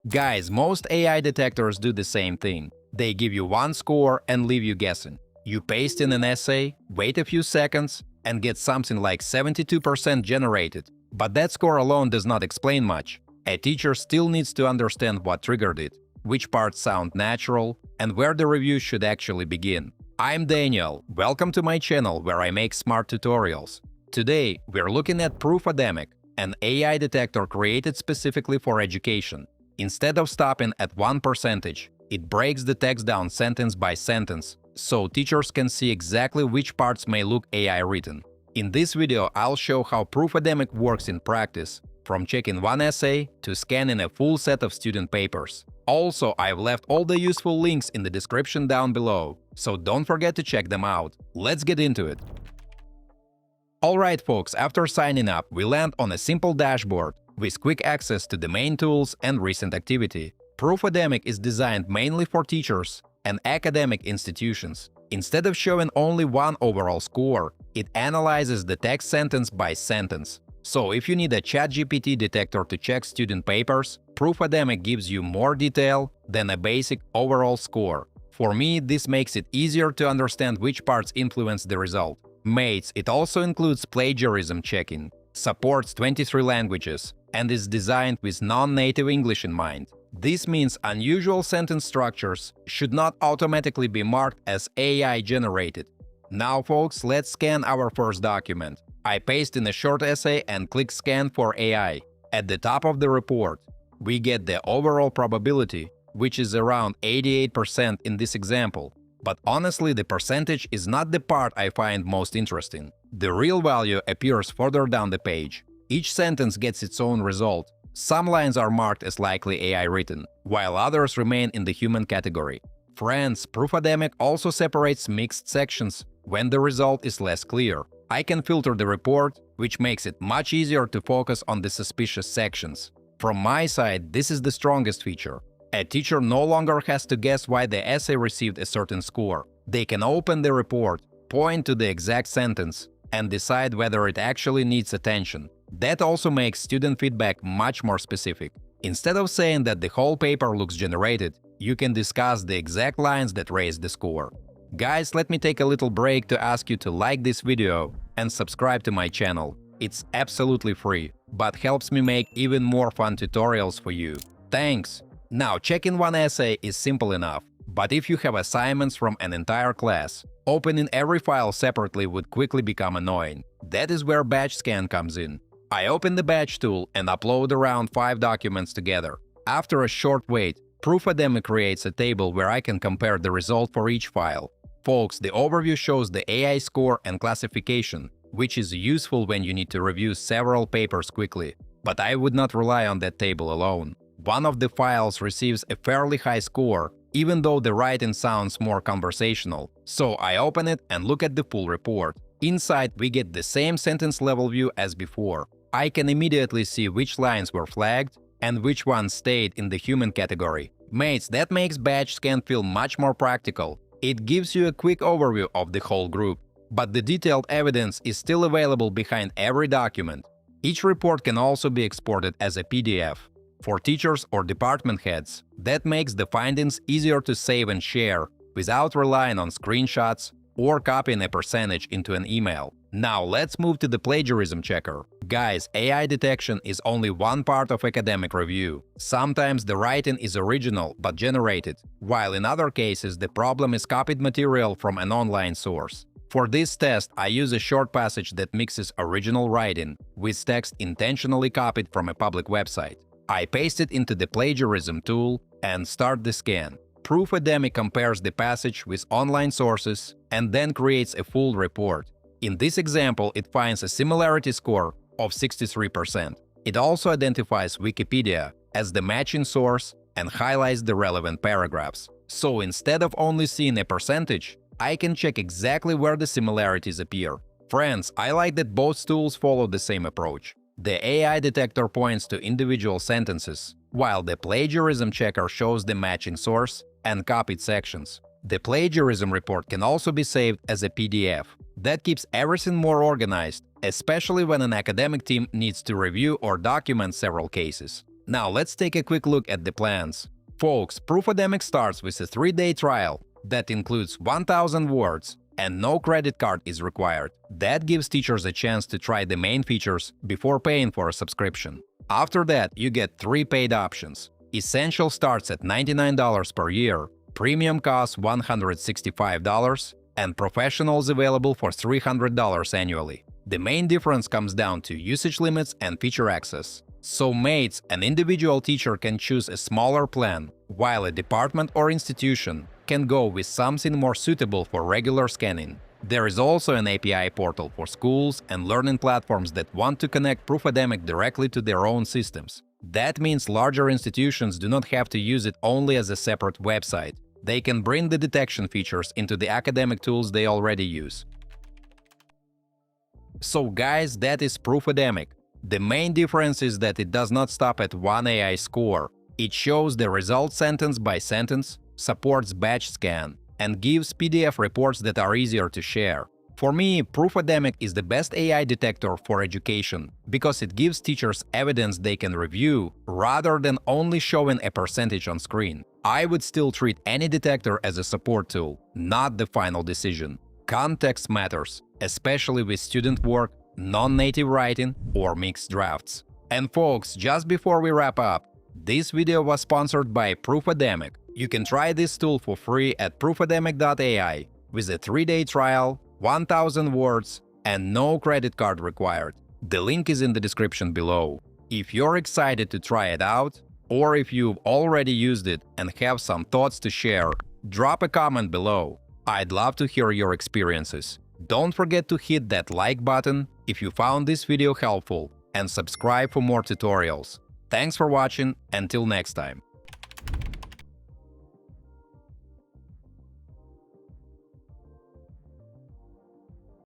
Guys, most AI detectors do the same thing. They give you one score and leave you guessing. You paste in an essay, wait a few seconds, and get something like 72% generated. But that score alone does not explain much. A teacher still needs to understand what triggered it, which parts sound natural, and where the review should actually begin. I'm Daniel. Welcome to my channel where I make smart tutorials. Today, we're looking at Proofademic, an AI detector created specifically for education. Instead of stopping at 1%, it breaks the text down sentence by sentence, so teachers can see exactly which parts may look AI written. In this video, I'll show how Proofademic works in practice, from checking one essay to scanning a full set of student papers. Also, I've left all the useful links in the description down below, so don't forget to check them out. Let's get into it. Alright folks, after signing up, we land on a simple dashboard with quick access to the main tools and recent activity. Proofademic is designed mainly for teachers and academic institutions. Instead of showing only one overall score, it analyzes the text sentence by sentence. So if you need a ChatGPT detector to check student papers, Proofademic gives you more detail than a basic overall score. For me, this makes it easier to understand which parts influence the result. Mates, it also includes plagiarism checking, supports 23 languages, and is designed with non-native English in mind. This means unusual sentence structures should not automatically be marked as AI-generated. Now folks, let's scan our first document. I paste in a short essay and click Scan for AI. At the top of the report, we get the overall probability, which is around 88% in this example. But honestly, the percentage is not the part I find most interesting. The real value appears further down the page. Each sentence gets its own result. Some lines are marked as likely AI written, while others remain in the human category. Friends, Proofademic also separates mixed sections when the result is less clear. I can filter the report, which makes it much easier to focus on the suspicious sections. From my side, this is the strongest feature. A teacher no longer has to guess why the essay received a certain score. They can open the report, point to the exact sentence, and decide whether it actually needs attention. That also makes student feedback much more specific. Instead of saying that the whole paper looks generated, you can discuss the exact lines that raised the score. Guys, let me take a little break to ask you to like this video and subscribe to my channel. It's absolutely free, but helps me make even more fun tutorials for you. Thanks! Now, checking one essay is simple enough, but if you have assignments from an entire class, opening every file separately would quickly become annoying. That is where batch scan comes in. I open the batch tool and upload around 5 documents together. After a short wait, Proofademic creates a table where I can compare the result for each file. Folks, the overview shows the AI score and classification, which is useful when you need to review several papers quickly. But I would not rely on that table alone. One of the files receives a fairly high score, even though the writing sounds more conversational. So I open it and look at the full report. Inside, we get the same sentence level view as before. I can immediately see which lines were flagged and which ones stayed in the human category. Mates, that makes batch scan feel much more practical. It gives you a quick overview of the whole group, but the detailed evidence is still available behind every document. Each report can also be exported as a PDF. For teachers or department heads, that makes the findings easier to save and share without relying on screenshots or copying a percentage into an email. Now let's move to the plagiarism checker. Guys, AI detection is only one part of academic review. Sometimes the writing is original but generated, while in other cases the problem is copied material from an online source. For this test, I use a short passage that mixes original writing with text intentionally copied from a public website. I paste it into the plagiarism tool and start the scan. Proofademic compares the passage with online sources and then creates a full report. In this example, it finds a similarity score of 63%. It also identifies Wikipedia as the matching source and highlights the relevant paragraphs. So instead of only seeing a percentage, I can check exactly where the similarities appear. Friends, I like that both tools follow the same approach. The AI detector points to individual sentences, while the plagiarism checker shows the matching source and copied sections. The plagiarism report can also be saved as a PDF. That keeps everything more organized, especially when an academic team needs to review or document several cases. Now let's take a quick look at the plans. Folks, Proofademic starts with a 3-day trial that includes 1000 words, and no credit card is required. That gives teachers a chance to try the main features before paying for a subscription. After that, you get 3 paid options. Essential starts at $99 per year, Premium costs $165, and Professional is available for $300 annually. The main difference comes down to usage limits and feature access. So mates, an individual teacher can choose a smaller plan, while a department or institution can go with something more suitable for regular scanning. There is also an API portal for schools and learning platforms that want to connect Proofademic directly to their own systems. That means larger institutions do not have to use it only as a separate website. They can bring the detection features into the academic tools they already use. So guys, that is Proofademic. The main difference is that it does not stop at one AI score. It shows the result sentence by sentence, supports batch scan, and gives PDF reports that are easier to share. For me, Proofademic is the best AI detector for education, because it gives teachers evidence they can review, rather than only showing a percentage on screen. I would still treat any detector as a support tool, not the final decision. Context matters, especially with student work, non-native writing, or mixed drafts. And folks, just before we wrap up, this video was sponsored by Proofademic. You can try this tool for free at proofademic.ai with a 3-day trial, 1000 words, and no credit card required. The link is in the description below. If you're excited to try it out, or if you've already used it and have some thoughts to share, drop a comment below. I'd love to hear your experiences. Don't forget to hit that like button if you found this video helpful, and subscribe for more tutorials. Thanks for watching, until next time.